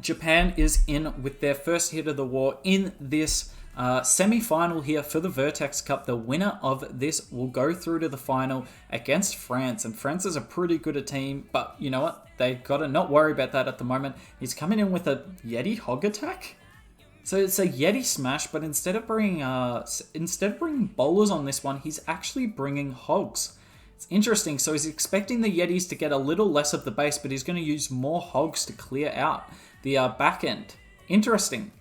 Japan is in with their first hit of the war in this semi-final here for the Vertex Cup. The winner of this will go through to the final against France, and France is a pretty good team, but you know what? They've got to not worry about that at the moment. He's coming in with a Yeti hog attack. So it's a Yeti smash, but instead of bringing bowlers on this one, he's actually bringing hogs. It's interesting. So he's expecting the Yetis to get a little less of the base, but he's going to use more hogs to clear out the back end. Interesting.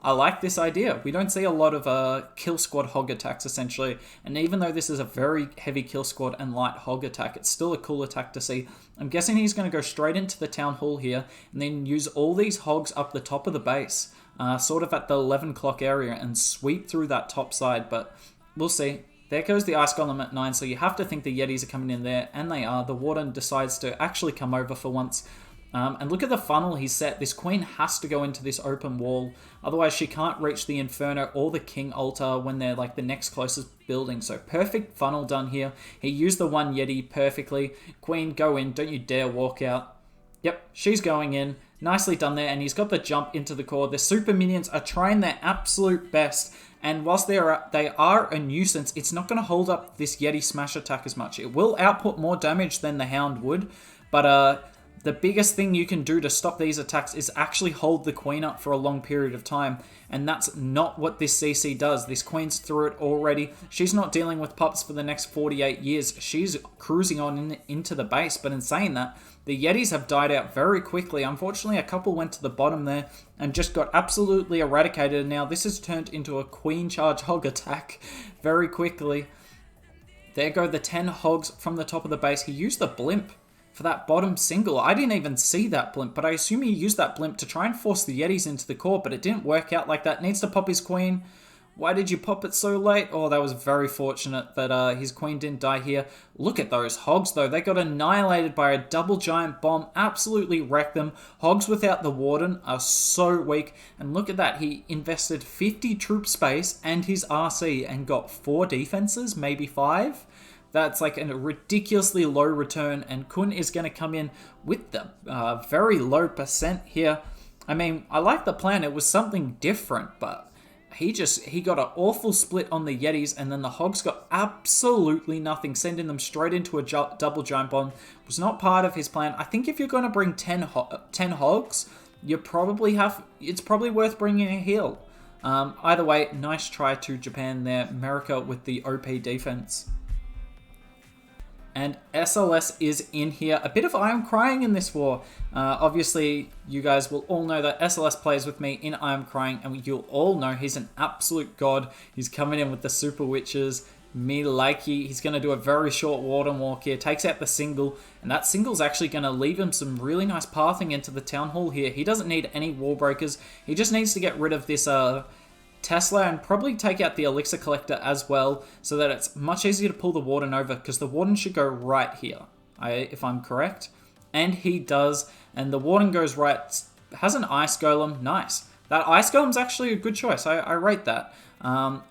I like this idea. We don't see a lot of kill squad hog attacks, essentially. And even though this is a very heavy kill squad and light hog attack, it's still a cool attack to see. I'm guessing he's going to go straight into the town hall here and then use all these hogs up the top of the base, sort of at the 11 o'clock area, and sweep through that top side. But we'll see. There goes the Ice Golem at 9, so you have to think the Yetis are coming in there, and they are. The Warden decides to actually come over for once. And look at the funnel he's set. This Queen has to go into this open wall, otherwise she can't reach the Inferno or the King Altar when they're like the next closest building. So perfect funnel done here. He used the one Yeti perfectly. Queen, go in. Don't you dare walk out. Yep, she's going in. Nicely done there, and he's got the jump into the core. The super minions are trying their absolute best, and whilst they are a nuisance, it's not going to hold up this Yeti smash attack as much. It will output more damage than the Hound would, but the biggest thing you can do to stop these attacks is actually hold the Queen up for a long period of time, and that's not what this CC does. This Queen's through it already. She's not dealing with pups for the next 48 years. She's cruising on into the base, but in saying that, the Yetis have died out very quickly. Unfortunately, a couple went to the bottom there and just got absolutely eradicated. Now, this has turned into a Queen charge hog attack very quickly. There go the 10 hogs from the top of the base. He used the blimp for that bottom single. I didn't even see that blimp, but I assume he used that blimp to try and force the Yetis into the core, but it didn't work out like that. Needs to pop his Queen. Why did you pop it so late? Oh, that was very fortunate that his Queen didn't die here. Look at those hogs, though. They got annihilated by a double giant bomb. Absolutely wrecked them. Hogs without the Warden are so weak. And look at that. He invested 50 troop space and his RC and got 4 defenses, maybe 5. That's like a ridiculously low return, and Kun is going to come in with the very low percent here. I mean, I like the plan. It was something different, but he got an awful split on the Yetis, and then the Hogs got absolutely nothing, sending them straight into a double giant bomb. It was not part of his plan. I think if you're going to bring 10 Hogs, it's probably worth bringing a heal. Either way, nice try to Japan there. America with the OP defense. And SLS is in here. A bit of I Am Crying in this war. Obviously, you guys will all know that SLS plays with me in I Am Crying, and you'll all know he's an absolute god. He's coming in with the Super Witches. Me likey. He's going to do a very short Warden Walk here. Takes out the single, and that single's actually going to leave him some really nice pathing into the Town Hall here. He doesn't need any Wall Breakers. He just needs to get rid of this Tesla and probably take out the Elixir Collector as well, so that it's much easier to pull the Warden over, because the Warden should go right here, if I'm correct. And he does, and the Warden goes right, has an Ice Golem. Nice. That Ice Golem's actually a good choice. I rate that.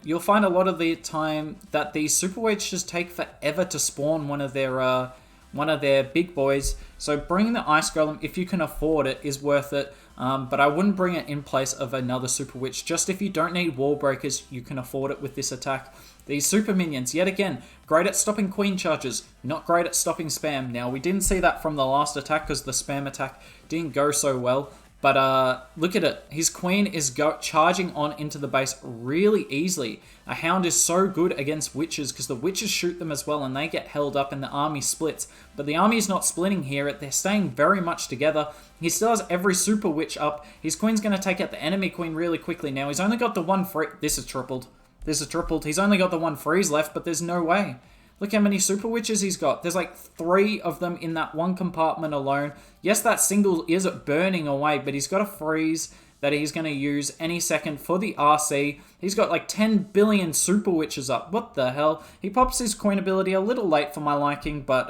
You'll find a lot of the time that these Super Witches take forever to spawn one of their big boys, so bringing the Ice Golem, if you can afford it, is worth it. But I wouldn't bring it in place of another Super Witch. Just if you don't need Wall Breakers, you can afford it with this attack. These Super Minions, yet again, great at stopping Queen charges, not great at stopping spam. Now, we didn't see that from the last attack because the spam attack didn't go so well. But look at it. His Queen is charging on into the base really easily. A Hound is so good against Witches because the Witches shoot them as well and they get held up and the army splits. But the army is not splitting here. They're staying very much together. He still has every Super Witch up. His Queen's going to take out the enemy Queen really quickly. Now, he's only got the one free... This is tripled. He's only got the one freeze left, but there's no way. Look how many Super Witches he's got. There's like 3 of them in that one compartment alone. Yes, that single is burning away, but he's got a freeze that he's going to use any second for the RC. He's got like 10 billion Super Witches up. What the hell? He pops his Queen ability a little late for my liking, but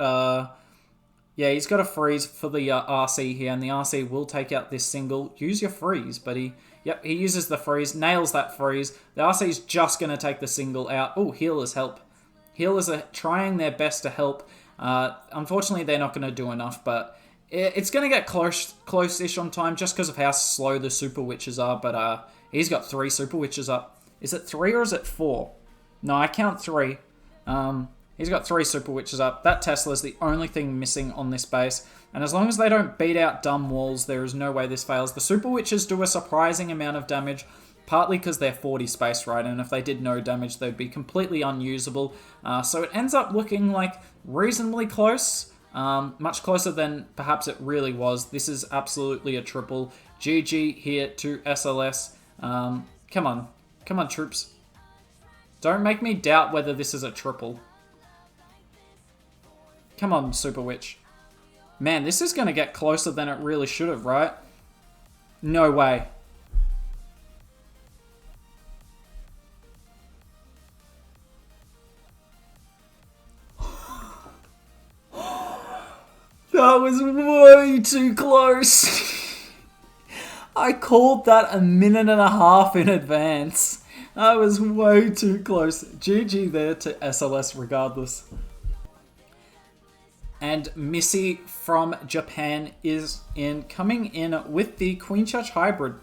yeah, he's got a freeze for the RC here, and the RC will take out this single. Use your freeze, but he uses the freeze, nails that freeze. The RC's just going to take the single out. Oh, healers help. Healers are trying their best to help. Unfortunately, they're not going to do enough, but It's going to get close-ish on time just because of how slow the Super Witches are, but he's got 3 Super Witches up. Is it 3 or is it 4? No, I count 3. He's got 3 Super Witches up. That Tesla's the only thing missing on this base. And as long as they don't beat out dumb walls, there is no way this fails. The Super Witches do a surprising amount of damage, partly because they're 40 space, right? And if they did no damage, they'd be completely unusable. So it ends up looking like reasonably close. Much closer than perhaps it really was. This is absolutely a triple. GG here to SLS. Come on. Come on, troops. Don't make me doubt whether this is a triple. Come on, Super Witch. Man, this is going to get closer than it really should have, right? No way. That was way too close. I called that a minute and a half in advance. That was way too close. GG there to SLS regardless. And Missy from Japan is coming in with the Queen Church Hybrid.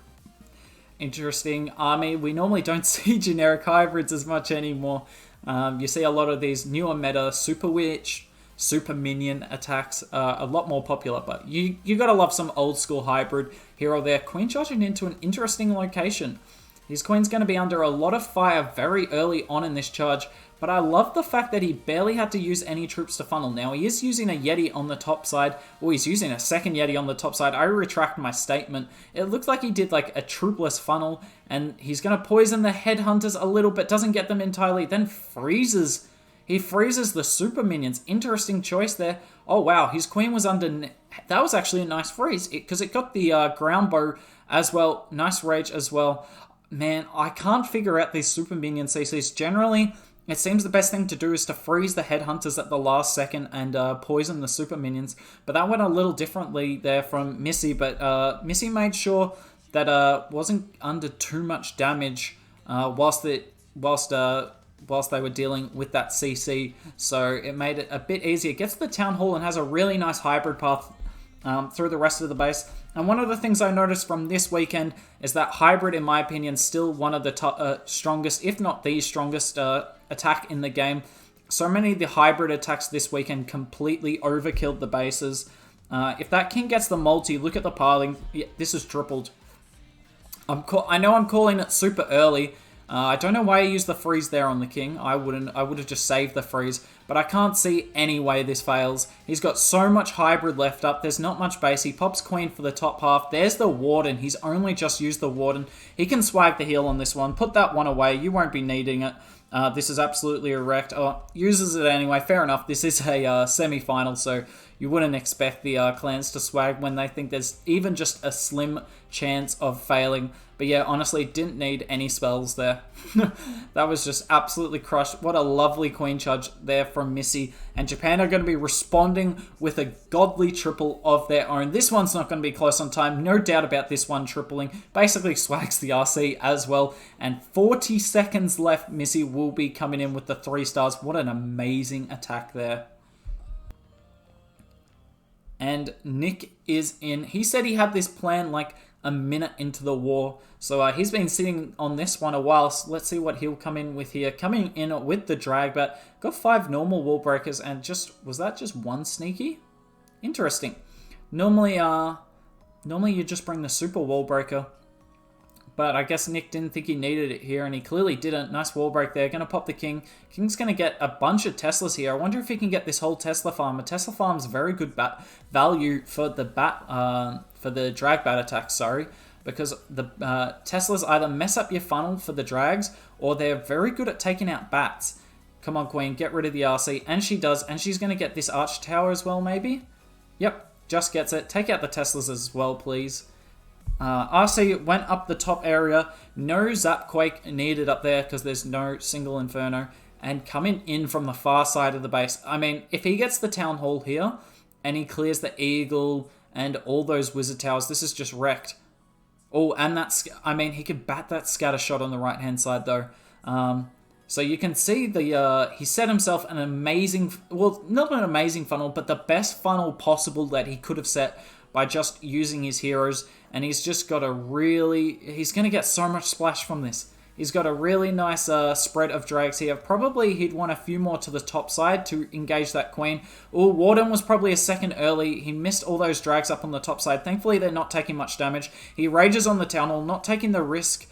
Interesting army. We normally don't see generic hybrids as much anymore. You see a lot of these newer meta Super Witch, Super Minion attacks a lot more popular, but you gotta love some old school hybrid here or there. Queen charging into an interesting location. His Queen's going to be under a lot of fire very early on in this charge, but I love the fact that he barely had to use any troops to funnel. Now, he is using a Yeti on the top side, or he's using a second Yeti on the top side. I retract my statement. It looked like he did like a troopless funnel, and he's going to poison the headhunters a little bit, doesn't get them entirely, then freezes. He freezes the super minions. Interesting choice there. Oh, wow, his Queen was under... That was actually a nice freeze, because it got the ground bow as well. Nice rage as well. Man, I can't figure out these super minion CCs. Generally, it seems the best thing to do is to freeze the headhunters at the last second and poison the super minions. But that went a little differently there from Missy. But Missy made sure that wasn't under too much damage whilst they were dealing with that CC. So it made it a bit easier. Gets to the Town Hall and has a really nice hybrid path through the rest of the base. And one of the things I noticed from this weekend is that hybrid, in my opinion, still one of the strongest, if not the strongest attack in the game. So many of the hybrid attacks this weekend completely overkilled the bases. If that king gets the multi, look at the piling. Yeah, this is tripled. I know I'm calling it super early. I don't know why he used the freeze there on the king. I wouldn't. I would have just saved the freeze. But I can't see any way this fails. He's got so much hybrid left up. There's not much base. He pops Queen for the top half. There's the Warden. He's only just used the Warden. He can swag the heal on this one. Put that one away. You won't be needing it. This is absolutely erect. Uses it anyway. Fair enough. This is a semi-final, so you wouldn't expect the clans to swag when they think there's even just a slim chance of failing. But yeah, honestly, didn't need any spells there. That was just absolutely crushed. What a lovely Queen charge there from Missy. And Japan are going to be responding with a godly triple of their own. This one's not going to be close on time. No doubt about this one tripling. Basically swags the RC as well. And 40 seconds left. Missy will be coming in with the 3 stars. What an amazing attack there. And Nick is in. He said he had this plan like a minute into the war. So he's been sitting on this one a while. So let's see what he'll come in with here. Coming in with the drag, but got 5 normal wall breakers and was that just 1 sneaky? Interesting. Normally you just bring the super wall breaker. But I guess Nick didn't think he needed it here, and he clearly didn't. Nice wall break there. Going to pop the king. King's going to get a bunch of Teslas here. I wonder if he can get this whole Tesla farm. A Tesla farm's very good value for the drag bat attack, sorry. Because the Teslas either mess up your funnel for the drags, or they're very good at taking out bats. Come on, Queen, get rid of the RC. And she does, and she's going to get this arch tower as well, maybe? Yep, just gets it. Take out the Teslas as well, please. RC went up the top area. No Zap Quake needed up there because there's no single Inferno. And coming in from the far side of the base. I mean, if he gets the Town Hall here and he clears the Eagle and all those Wizard Towers, this is just wrecked. Oh, and that's... I mean, he could bat that scatter shot on the right-hand side, though. So you can see he set himself an amazing, well, not an amazing funnel, but the best funnel possible that he could have set by just using his heroes. And he's just got he's going to get so much splash from this. He's got a really nice spread of drags here. Probably he'd want a few more to the top side to engage that queen. Oh, Warden was probably a second early. He missed all those drags up on the top side. Thankfully, they're not taking much damage. He rages on the town hall, not taking the risk.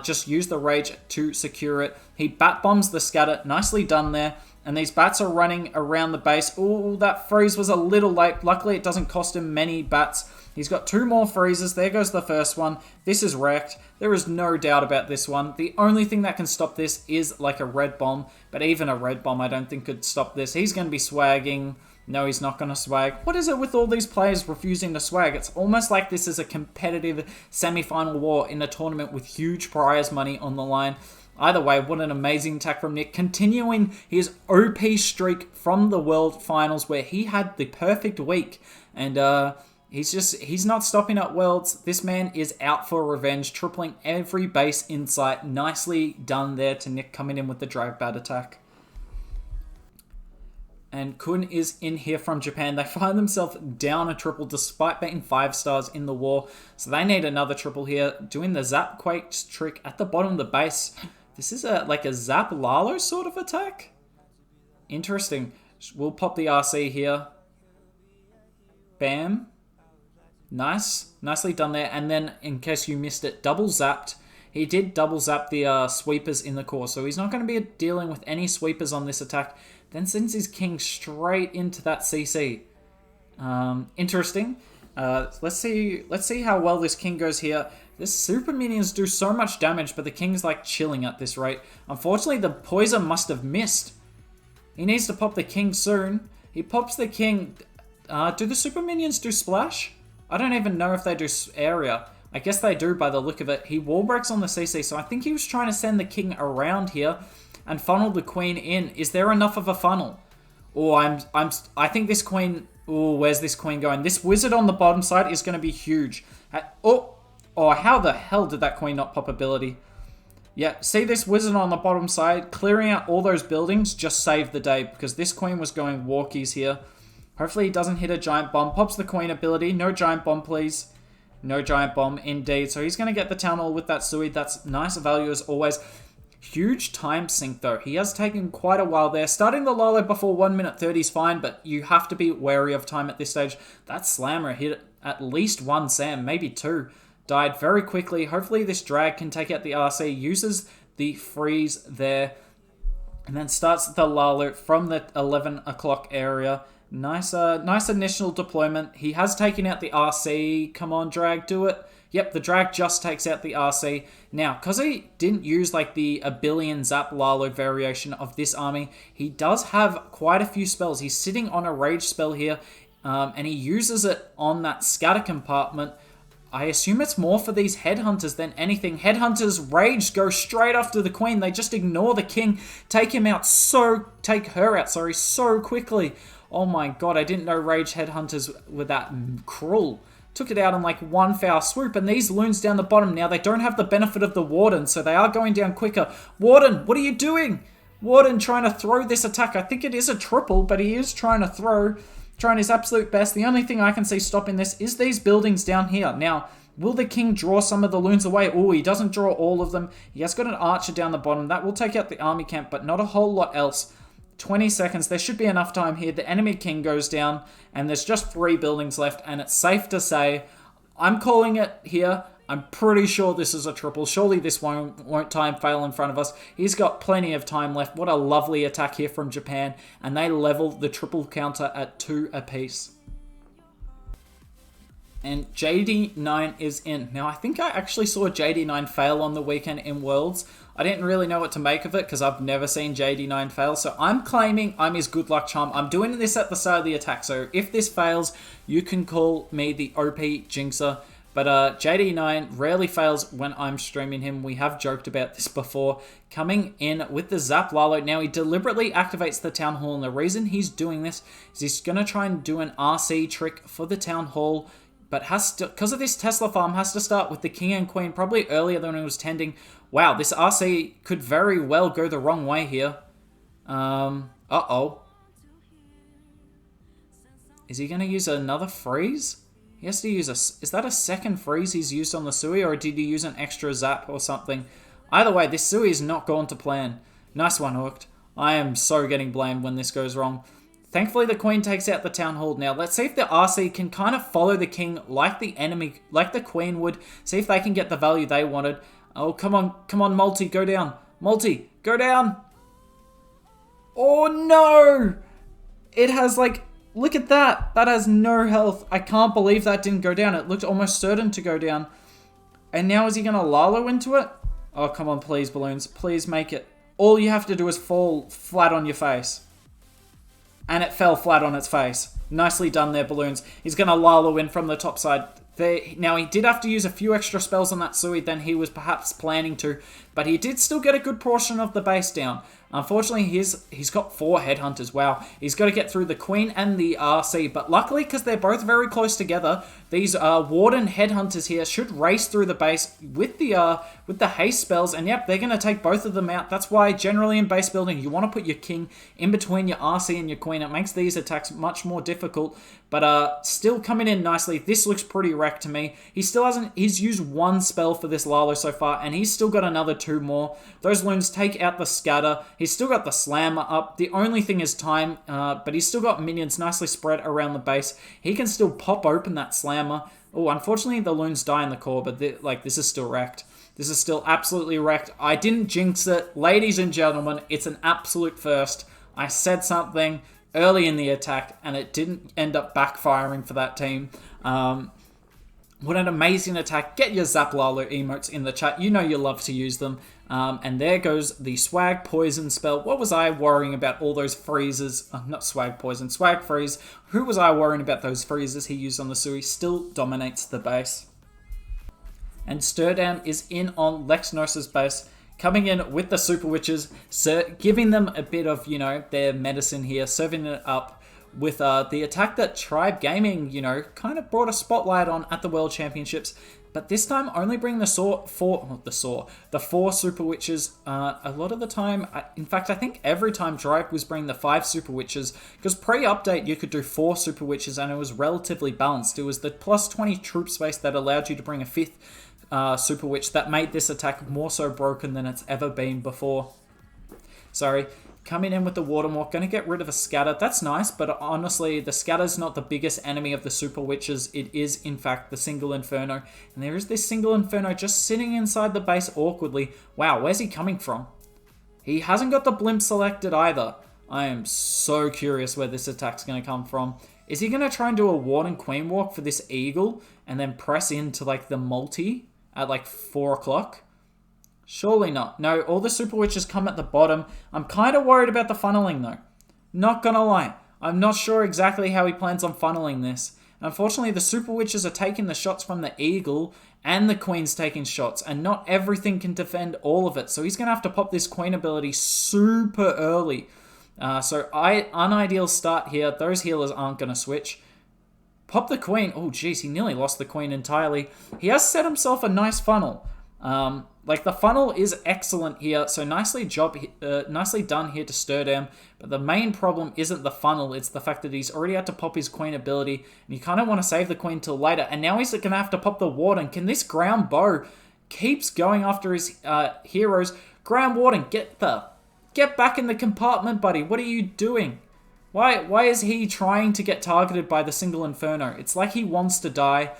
Just use the rage to secure it. He bat bombs the scatter. Nicely done there. And these bats are running around the base. Oh, that freeze was a little late. Luckily, it doesn't cost him many bats. He's got 2 more freezes. There goes the first one. This is wrecked. There is no doubt about this one. The only thing that can stop this is like a red bomb. But even a red bomb I don't think could stop this. He's going to be swagging. No, he's not going to swag. What is it with all these players refusing to swag? It's almost like this is a competitive semi-final war in a tournament with huge prize money on the line. Either way, what an amazing attack from Nick. Continuing his OP streak from the World Finals where he had the perfect week. And he's not stopping at Worlds. This man is out for revenge, tripling every base insight. Nicely done there to Nick coming in with the drag bat attack. And Kun is in here from Japan. They find themselves down a triple despite being 5 stars in the war. So they need another triple here. Doing the Zap Quakes trick at the bottom of the base. This is like a Zap Lalo sort of attack. Interesting. We'll pop the RC here. Bam. Nice. Nicely done there. And then, in case you missed it, double zapped. He did double zap the sweepers in the core. So he's not going to be dealing with any sweepers on this attack. Then sends his king straight into that CC. Interesting. Let's see how well this king goes here. This super minions do so much damage, but the king's like chilling at this rate. Unfortunately, the poison must have missed. He needs to pop the king soon. He pops the king. Do the super minions do splash? I don't even know if they do area. I guess they do by the look of it. He wall breaks on the CC, so I think he was trying to send the king around here and funnel the queen in. Is there enough of a funnel? Oh, I think this queen. Oh, where's this queen going? This wizard on the bottom side is going to be huge. Oh, how the hell did that queen not pop ability? Yeah, see this wizard on the bottom side? Clearing out all those buildings just saved the day because this queen was going walkies here. Hopefully he doesn't hit a giant bomb. Pops the queen ability. No giant bomb, please. No giant bomb, indeed. So he's going to get the town hall with that Sui. That's nice value as always. Huge time sink, though. He has taken quite a while there. Starting the Lolo before 1 minute 30 is fine, but you have to be wary of time at this stage. That Slammer hit at least 1 Sam, maybe 2. Died very quickly. Hopefully this drag can take out the RC. Uses the freeze there. And then starts the Lalo from the 11 o'clock area. Nice initial deployment. He has taken out the RC. Come on, drag, do it. Yep, the drag just takes out the RC. Now, because he didn't use like the a billion Zap Lalo variation of this army, he does have quite a few spells. He's sitting on a rage spell here, and he uses it on that scatter compartment. I assume it's more for these headhunters than anything. Headhunters rage go straight after the queen. They just ignore the king, take her out so quickly. Oh my god, I didn't know rage headhunters were that cruel. Took it out in like one foul swoop, and these loons down the bottom now, they don't have the benefit of the Warden, so they are going down quicker. Warden, what are you doing? Warden trying to throw this attack. I think it is a triple, but he is trying to throw, trying his absolute best. The only thing I can see stopping this is these buildings down here. Now, will the king draw some of the loons away? Oh, he doesn't draw all of them. He has got an archer down the bottom. That will take out the army camp, but not a whole lot else. 20 seconds. There should be enough time here. The enemy king goes down, and there's just 3 buildings left, and it's safe to say, I'm calling it here. I'm pretty sure this is a triple. Surely this won't time fail in front of us. He's got plenty of time left. What a lovely attack here from Japan, and they level the triple counter at 2 apiece. And JD9 is in. Now, I think I actually saw JD9 fail on the weekend in Worlds. I didn't really know what to make of it because I've never seen JD9 fail. So I'm claiming I'm his good luck charm. I'm doing this at the start of the attack. So if this fails, you can call me the OP Jinxer. But JD9 rarely fails when I'm streaming him. We have joked about this before. Coming in with the Zap Lalo. Now, he deliberately activates the Town Hall. And the reason he's doing this is he's going to try and do an RC trick for the Town Hall. but has to, because of this Tesla farm, has to start with the king and queen probably earlier than it was tending. Wow, this RC could very well go the wrong way here. Uh-oh. Is he going to use another freeze? He has to use a... Is that a second freeze he's used on the Sui, or did he use an extra zap or something? Either way, this Sui is not going to plan. Nice one, Hooked. I am so getting blamed when this goes wrong. Thankfully, the queen takes out the town hall. Now, let's see if the RC can kind of follow the king like the enemy, like the queen would. See if they can get the value they wanted. Oh, come on, Multi, go down. Multi, go down. Oh, no. It has, like, look at that. That has no health. I can't believe that didn't go down. It looked almost certain to go down. And now is he going to Lalo into it? Oh, come on, please, balloons. Please make it. All you have to do is fall flat on your face. And it fell flat on its face. Nicely done there, balloons. He's going to Lalo in from the top side. Now, he did have to use a few extra spells on that Sui than he was perhaps planning to, but he did still get a good portion of the base down. Unfortunately, he's got 4 headhunters. Wow. He's got to get through the queen and the RC, but luckily, because they're both very close together, these warden headhunters here should race through the base with the haste spells, and yep, they're going to take both of them out. That's why generally in base building, you want to put your king in between your RC and your queen. It makes these attacks much more difficult, but still coming in nicely. This looks pretty wrecked to me. He's used 1 spell for this Lalo so far, and he's still got another 2 more. Those loons take out the scatter. He's still got the slammer up. The only thing is time, but he's still got minions nicely spread around the base. He can still pop open that slammer. Oh, unfortunately, the loons die in the core, but this is still wrecked. This is still absolutely wrecked. I didn't jinx it. Ladies and gentlemen, it's an absolute first. I said something early in the attack, and it didn't end up backfiring for that team. What an amazing attack. Get your Zap Lalo emotes in the chat. You know you love to use them. And there goes the Swag Poison spell. What was I worrying about all those freezes? Not Swag Poison, Swag Freeze. Who was I worrying about those freezes he used on the Sui? Still dominates the base. And Sturdam is in on Lexnosa's base, coming in with the Super Witches, giving them a bit of, their medicine here, serving it up with the attack that Tribe Gaming, kind of brought a spotlight on at the World Championships. But this time, only bring the 4 Super Witches. A lot of the time, in fact, I think every time Tribe was bringing the 5 Super Witches, because pre-update you could do 4 Super Witches and it was relatively balanced. It was the plus 20 troop space that allowed you to bring a 5th Super Witch that made this attack more so broken than it's ever been before. Sorry. Coming in with the Watermark, going to get rid of a Scatter. That's nice, but honestly, the Scatter's not the biggest enemy of the Super Witches. It is, in fact, the single Inferno. And there is this single Inferno just sitting inside the base awkwardly. Wow, where's he coming from? He hasn't got the Blimp selected either. I am so curious where this attack's going to come from. Is he going to try and do a Warden Queen Walk for this Eagle and then press into, the multi at, 4 o'clock? Surely not. No, all the Super Witches come at the bottom. I'm kind of worried about the funneling, though. Not gonna lie. I'm not sure exactly how he plans on funneling this. Unfortunately, the Super Witches are taking the shots from the Eagle, and the Queen's taking shots, and not everything can defend all of it. So he's gonna have to pop this Queen ability super early. Unideal start here. Those healers aren't gonna switch. Pop the Queen. Oh, geez, he nearly lost the Queen entirely. He has set himself a nice funnel. The funnel is excellent here, so nicely done here to Sturdam, but the main problem isn't the funnel, it's the fact that he's already had to pop his Queen ability, and you kind of want to save the Queen till later, and now he's going to have to pop the Warden. Can this Ground Bow keeps going after his heroes? Ground Warden, get back in the compartment, buddy. What are you doing? Why is he trying to get targeted by the single Inferno? It's like he wants to die.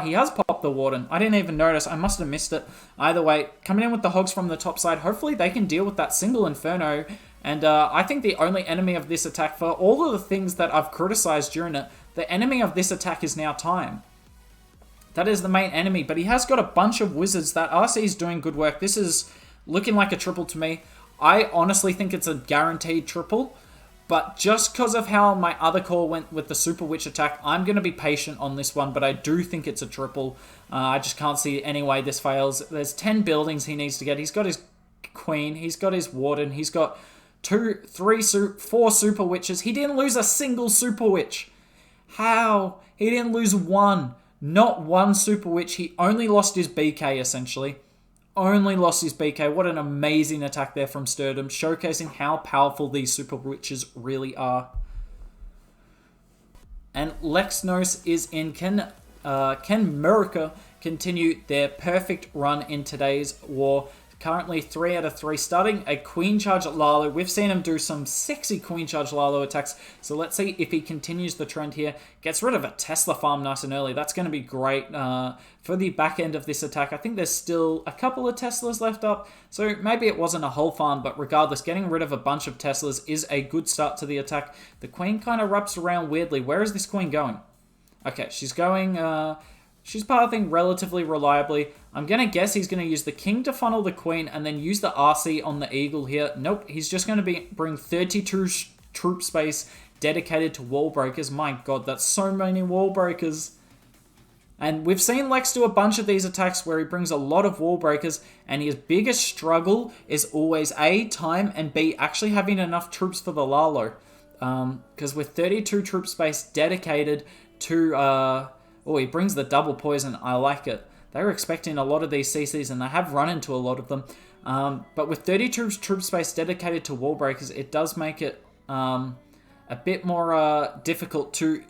He has popped the Warden. I didn't even notice. I must have missed it. Either way, coming in with the Hogs from the top side. Hopefully they can deal with that single Inferno. And I think the only enemy of this attack, for all of the things that I've criticized during it, the enemy of this attack is now time. That is the main enemy. But he has got a bunch of wizards. That RC is doing good work. This is looking like a triple to me. I honestly think it's a guaranteed triple. But just because of how my other call went with the Super Witch attack, I'm going to be patient on this one, but I do think it's a triple. I just can't see any way this fails. There's 10 buildings he needs to get. He's got his Queen, he's got his Warden, he's got 4 Super Witches. He didn't lose a single Super Witch. How? He didn't lose one. Not one Super Witch. He only lost his BK, essentially. Only lost his BK. What an amazing attack there from Sturdom, showcasing how powerful these Super Witches really are. And Lexnos is in. Can America continue their perfect run in today's war? Currently 3 out of 3, starting a Queen Charge Lalo. We've seen him do some sexy Queen Charge Lalo attacks, so let's see if he continues the trend here. Gets rid of a Tesla farm nice and early. That's going to be great for the back end of this attack. I think there's still a couple of Teslas left up, so maybe it wasn't a whole farm, but regardless, getting rid of a bunch of Teslas is a good start to the attack. The Queen kind of wraps around weirdly. Where is this Queen going? Okay, she's going... she's pathing relatively reliably. I'm going to guess he's going to use the King to funnel the Queen and then use the RC on the Eagle here. Nope, he's just going to bring 32 troop space dedicated to wall breakers. My god, that's so many wall breakers. And we've seen Lex do a bunch of these attacks where he brings a lot of wall breakers, and his biggest struggle is always A, time, and B, actually having enough troops for the Lalo. Because with 32 troop space dedicated to... oh, he brings the double poison. I like it. They were expecting a lot of these CCs, and they have run into a lot of them. But with 32 troop space dedicated to wall breakers, it does make it a bit more difficult to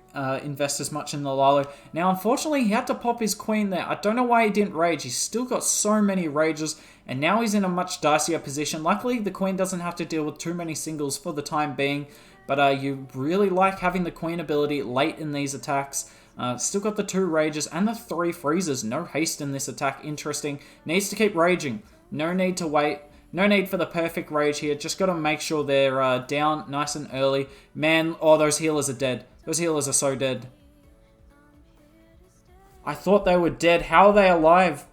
invest as much in the Lalo. Now, unfortunately, he had to pop his Queen there. I don't know why he didn't rage. He's still got so many rages, and now he's in a much dicier position. Luckily, the Queen doesn't have to deal with too many singles for the time being, but you really like having the Queen ability late in these attacks. Still got the 2 rages and the 3 freezes. No haste in this attack. Interesting. Needs to keep raging. No need to wait. No need for the perfect rage here. Just got to make sure they're down nice and early. Man, oh, those healers are dead. Those healers are so dead. I thought they were dead. How are they alive?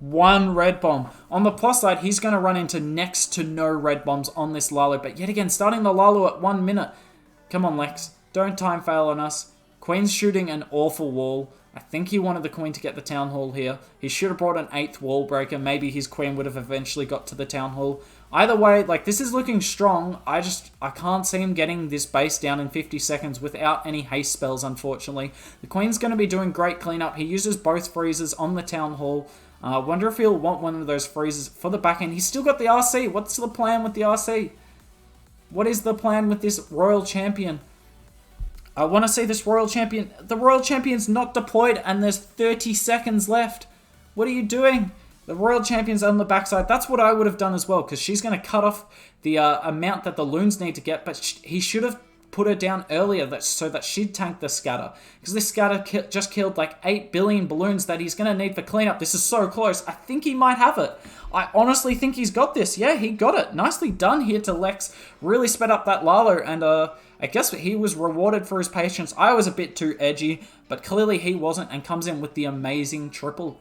1 red bomb. On the plus side, he's going to run into next to no red bombs on this Lalo. But yet again, starting the Lalo at 1 minute. Come on, Lex. Don't time fail on us. Queen's shooting an awful wall. I think he wanted the Queen to get the Town Hall here. He should have brought an 8th wall breaker. Maybe his Queen would have eventually got to the Town Hall. Either way, like, this is looking strong. I can't see him getting this base down in 50 seconds without any haste spells, unfortunately. The Queen's going to be doing great cleanup. He uses both freezes on the Town Hall. I wonder if he'll want one of those freezes for the back end. He's still got the RC. What's the plan with the RC? What is the plan with this Royal Champion? I want to see this Royal Champion. The Royal Champion's not deployed and there's 30 seconds left. What are you doing? The Royal Champion's on the backside. That's what I would have done as well, because she's going to cut off the amount that the loons need to get, but he should have put her down earlier so that she'd tank the scatter. Because this scatter just killed like 8 billion balloons that he's going to need for cleanup. This is so close. I think he might have it. I honestly think he's got this. Yeah, he got it. Nicely done here to Lex. Really sped up that Lalo, and I guess he was rewarded for his patience. I was a bit too edgy, but clearly he wasn't, and comes in with the amazing triple.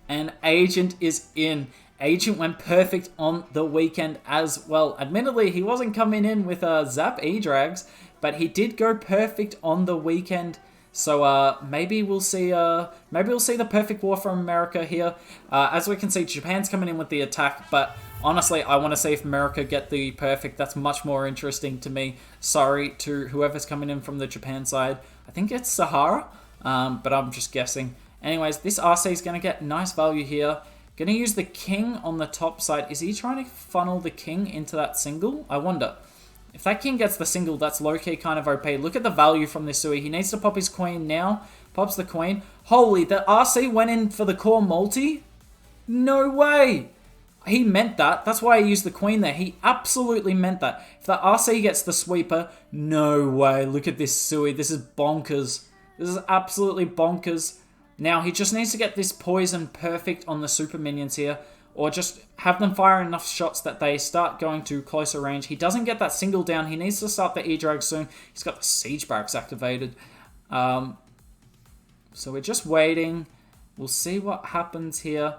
And Agent is in. Agent went perfect on the weekend as well. Admittedly, he wasn't coming in with Zap E-Drags, but he did go perfect on the weekend. So maybe we'll see the perfect war from America here. As we can see, Japan's coming in with the attack, but honestly, I want to see if America get the perfect. That's much more interesting to me. Sorry to whoever's coming in from the Japan side. I think it's Sahara, but I'm just guessing. Anyways, this RC is going to get nice value here. Going to use the King on the top side. Is he trying to funnel the King into that single? I wonder. If that King gets the single, that's low-key kind of OP. Look at the value from this Sui. He needs to pop his Queen now. Pops the Queen. Holy, the RC went in for the core multi? No way! He meant that. That's why he used the Queen there. He absolutely meant that. If the RC gets the sweeper, no way. Look at this Sui. This is bonkers. This is absolutely bonkers. Now, he just needs to get this poison perfect on the super minions here, or just have them fire enough shots that they start going to closer range. He doesn't get that single down. He needs to start the E-Drag soon. He's got the Siege Barracks activated. So we're just waiting. We'll see what happens here.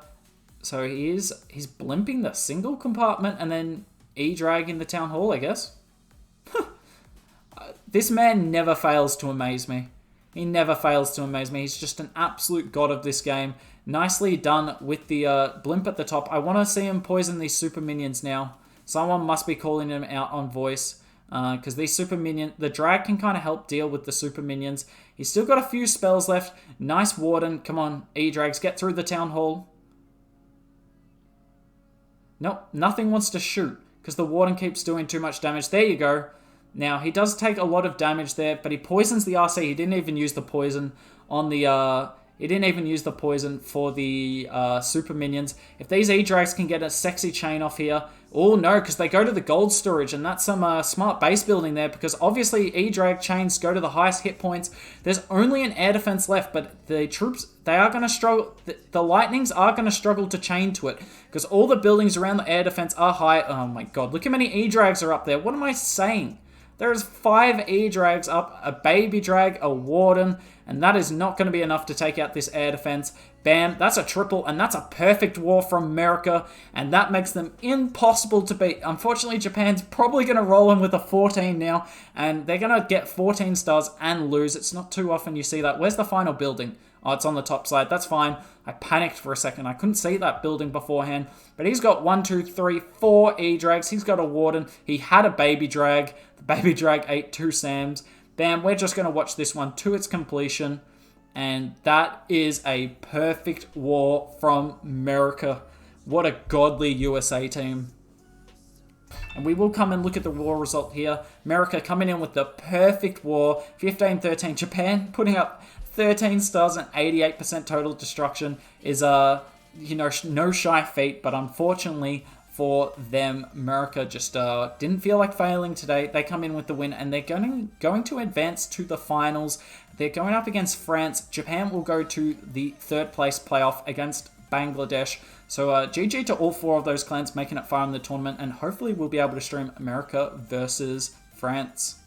So he's blimping the single compartment and then E-Dragging the Town Hall, I guess. This man never fails to amaze me. He never fails to amaze me. He's just an absolute god of this game. Nicely done with the blimp at the top. I want to see him poison these super minions now. Someone must be calling him out on voice. because these super minions, the drag can kind of help deal with the super minions. He's still got a few spells left. Nice Warden. Come on, E-Drags, get through the Town Hall. Nope, nothing wants to shoot because the Warden keeps doing too much damage. There you go. Now, he does take a lot of damage there, but he poisons the RC. He didn't even use the poison on the... He didn't even use the poison for the super minions. If these E-Drags can get a sexy chain off here... Oh, no, because they go to the gold storage, and that's some smart base building there, because obviously E-Drag chains go to the highest hit points. There's only an air defense left, but the troops, they are going to struggle. The Lightnings are going to struggle to chain to it, because all the buildings around the air defense are high. Oh, my God. Look how many E-Drags are up there. What am I saying? There's 5 E-Drags up, a Baby Drag, a Warden, and that is not going to be enough to take out this air defense. Bam, that's a triple, and that's a perfect war from America, and that makes them impossible to beat. Unfortunately, Japan's probably going to roll in with a 14 now, and they're going to get 14 stars and lose. It's not too often you see that. Where's the final building? Oh, it's on the top side. That's fine. I panicked for a second. I couldn't see that building beforehand. But he's got 1, 2, 3, 4 E-Drags. He's got a Warden. He had a Baby Drag. The Baby Drag ate 2 Sams. Bam, we're just going to watch this one to its completion. And that is a perfect war from America. What a godly USA team. And we will come and look at the war result here. America coming in with the perfect war. 15-13. Japan putting up 13 stars and 88% total destruction is no shy feat, but unfortunately for them, America just didn't feel like failing today. They come in with the win, and they're going to advance to the finals. They're going up against France. Japan will go to the 3rd place playoff against Bangladesh. So GG to all 4 of those clans making it far in the tournament, and hopefully we'll be able to stream America versus France.